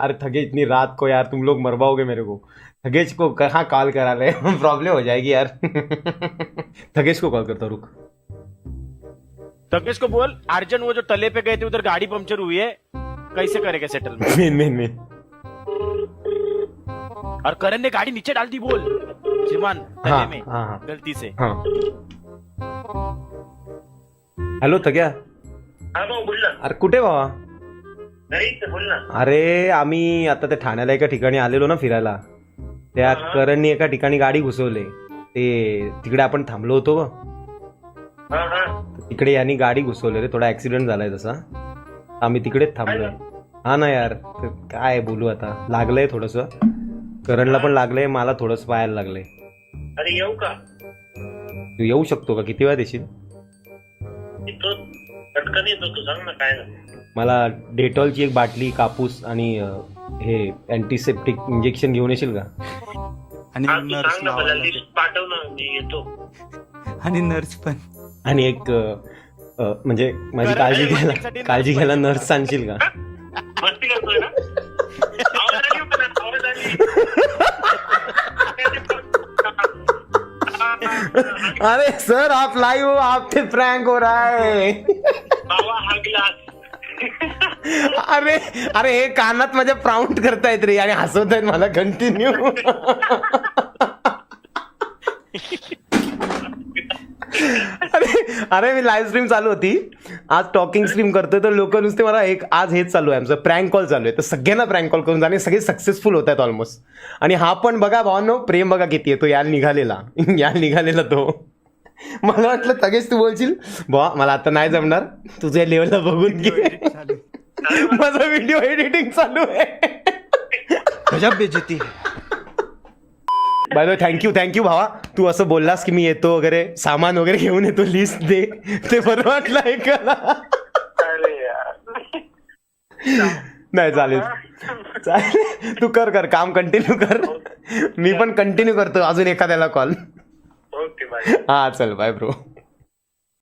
अरे थगे इतनी रात को यार तुम लोग मरवाओगे मेरे को। थगेश को कहाँ कॉल करा ले प्रॉब्लम हो जाएगी यार थगेश को कॉल करता हूँ, रुक। तकेश को बोल अर्जन वो जो तले पे गए थे उधर गाड़ी पंक्चर हुई है, कैसे करेगा सेटलमेंट। मेन और करण ने गाड़ी नीचे डाल दी बोल श्रीमान तले हाँ, में हाँ, गलती से। हाँ। हॅलो थग्या, हा भाऊ बोल ना. अरे कुठे बाबा? घरीच बोल ना. अरे आम्ही आता त्या ठाण्याला एका ठिकाणी आलेलो ना फिरायला, त्या करणनी एका ठिकाणी गाडी घुसवले, ते तिकडे आपण थांबलो होतो बघ. हा हा तिकडे यांनी गाडी घुसवले रे, थोडा ऍक्सिडेंट झालाय तसा, आम्ही तिकडेच थांबलोय. हा ना यार, तर काय बोलू आता, लागलंय थोडस, करणला पण लागलंय, मला थोडस पाहायला लागलंय. अरे येऊ का? तू येऊ शकतो का? किती वेळा देशील? येतो, पटकन येतो. तू सांग ना काय झालं. मला डेटॉलची एक बाटली, कापूस आणि हे अँटीसेप्टिक इंजेक्शन घेऊन येशील का? आणि हा तू नर्स सांग ना, मला लावायला लिस्ट पाठव ना, मी येतो. आणि नर्स पण. आणि एक म्हणजे माझी काळजी घ्यायला नर्स आणशील का? मस्ती करतोय ना? आवाज आली होती ना, आवाज आली. अरे सर आप लाइव हो, आप पे प्रैंक हो रहा है. बाबा हा ग्लास. अरे अरे हे कानात माझ्या प्राऊंड करतायत रे आणि हसवतायत मला कंटिन्यू. अरे मी लाईव्ह स्ट्रीम चालू होती आज, टॉकिंग स्ट्रीम करतोय, तर लोक नुसते मला एक आज हेच चालू आहे आमचं प्रँक कॉल चालू आहे, तर सगळ्यांना प्रँक कॉल करून जाणे, सगळे सक्सेसफुल होत आहेत ऑलमोस्ट. आणि हा पण बघा भावांनो, प्रेम बघा किती आहे तो, यायला निघालेला तो. मला वाटलं तगेच तू बोलशील बा मला आता नाही जमणार, तुझ्या लेवलला बघून घे. माझा व्हिडिओ एडिटिंग चालू आहे. गजब बेइज्जती. बाय द वे थँक्यू भावा, तू असं बोललास की मी येतो वगैरे, सामान वगैरे घेऊन येतो, लिस्ट दे, ते बरं वाटलं ऐकायला. अरे यार. नाही चालेल तू कर काम कंटिन्यू कर, मी पण कंटिन्यू करतो अजून एखाद्याला कॉल. Okay bye. हा चल बाय ब्रो.